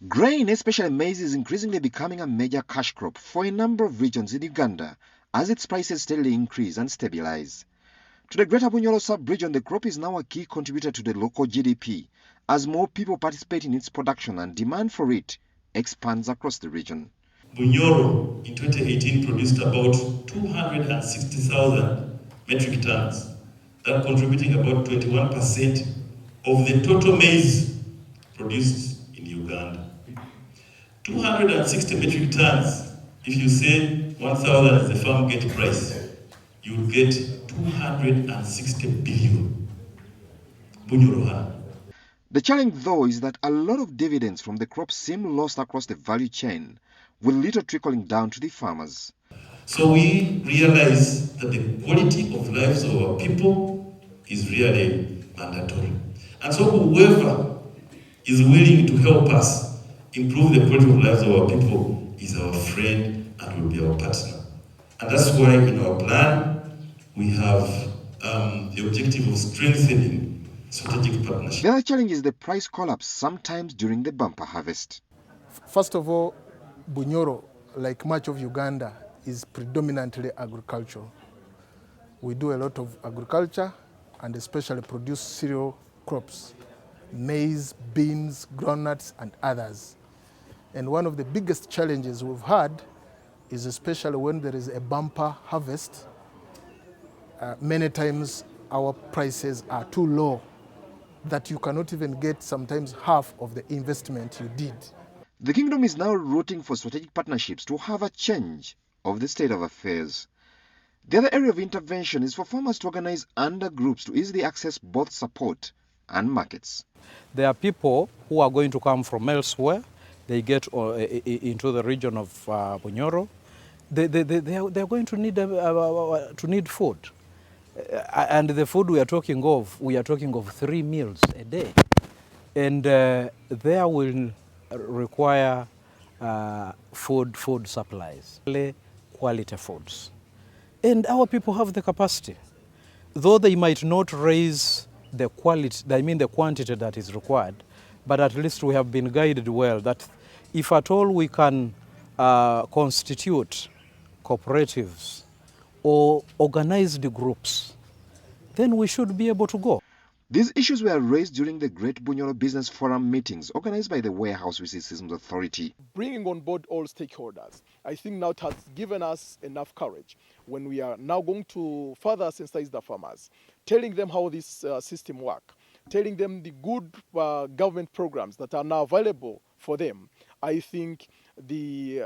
Grain, especially maize, is increasingly becoming a major cash crop for a number of regions in Uganda as its prices steadily increase and stabilize. To the greater Bunyoro sub-region, the crop is now a key contributor to the local GDP as more people participate in its production and demand for it expands across the region. Bunyoro in 2018 produced about 260,000 metric tons, that contributing about 21% of the total maize produced in Uganda. 260 metric tons, if you say 1,000 is the farm gate price, you get 260 billion. Bunyoro. The challenge, though, is that a lot of dividends from the crop seem lost across the value chain, with little trickling down to the farmers. So we realize that the quality of lives of our people is really mandatory. And so whoever is willing to help us improve the quality of lives of our people is our friend and will be our partner. And that's why in our plan, we have the objective of strengthening strategic partnership. The other challenge is the price collapse sometimes during the bumper harvest. First of all, Bunyoro, like much of Uganda, is predominantly agricultural. We do a lot of agriculture and especially produce cereal crops, maize, beans, groundnuts, and others. And one of the biggest challenges we've had is especially when there is a bumper harvest, many times our prices are too low that you cannot even get sometimes half of the investment you did. The kingdom is now rooting for strategic partnerships to have a change of the state of affairs. The other area of intervention is for farmers to organize under groups to easily access both support and markets. There are people who are going to come from elsewhere. They get into the region of Bunyoro. They are going to need food. And the food we are talking of 3 meals a day. And there will require food supplies, quality foods. And our people have the capacity. Though they might not raise the quality, the quantity that is required, but at least we have been guided well that if at all we can constitute cooperatives or organized groups, then we should be able to go. These issues were raised during the Great Bunyoro Business Forum meetings organized by the Warehouse Research Systems Authority. Bringing on board all stakeholders, I think now it has given us enough courage when we are now going to further sensitize the farmers, telling them how this system works, telling them the good government programs that are now available for them. I think the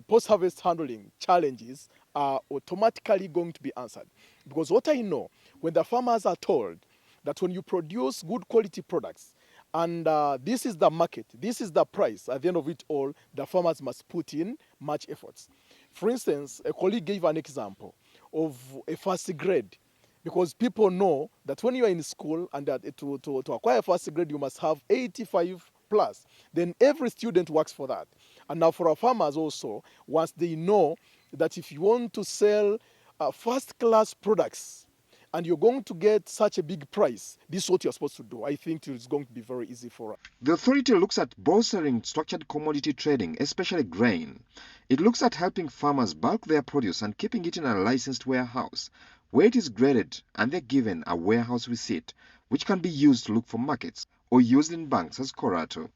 post-harvest handling challenges are automatically going to be answered. Because what I know, when the farmers are told that when you produce good quality products and this is the market, this is the price, at the end of it all, the farmers must put in much efforts. For instance, a colleague gave an example of a first grade, because people know that when you are in school and to acquire first grade, you must have 85 plus. Then every student works for that. And now for our farmers also, once they know that if you want to sell first-class products, and you're going to get such a big price, this is what you're supposed to do. I think it's going to be very easy for us. The authority looks at bolstering structured commodity trading, especially grain. It looks at helping farmers bulk their produce and keeping it in a licensed warehouse, where it is graded and they're given a warehouse receipt, which can be used to look for markets or used in banks as collateral.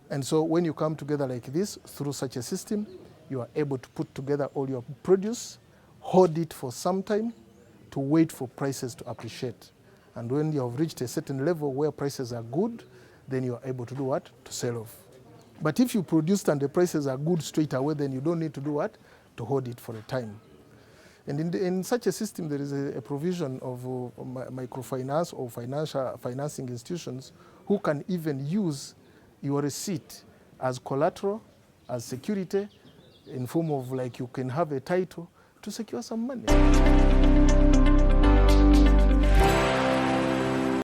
And so when you come together like this, through such a system, you are able to put together all your produce, hold it for some time, to wait for prices to appreciate. And when you have reached a certain level where prices are good, then you are able to do what? To sell off. But if you produce and the prices are good straight away, then you don't need to do what? To hold it for a time. And in such a system, there is a provision of microfinance or financing institutions who can even use your receipt as collateral, as security, in form of like you can have a title to secure some money.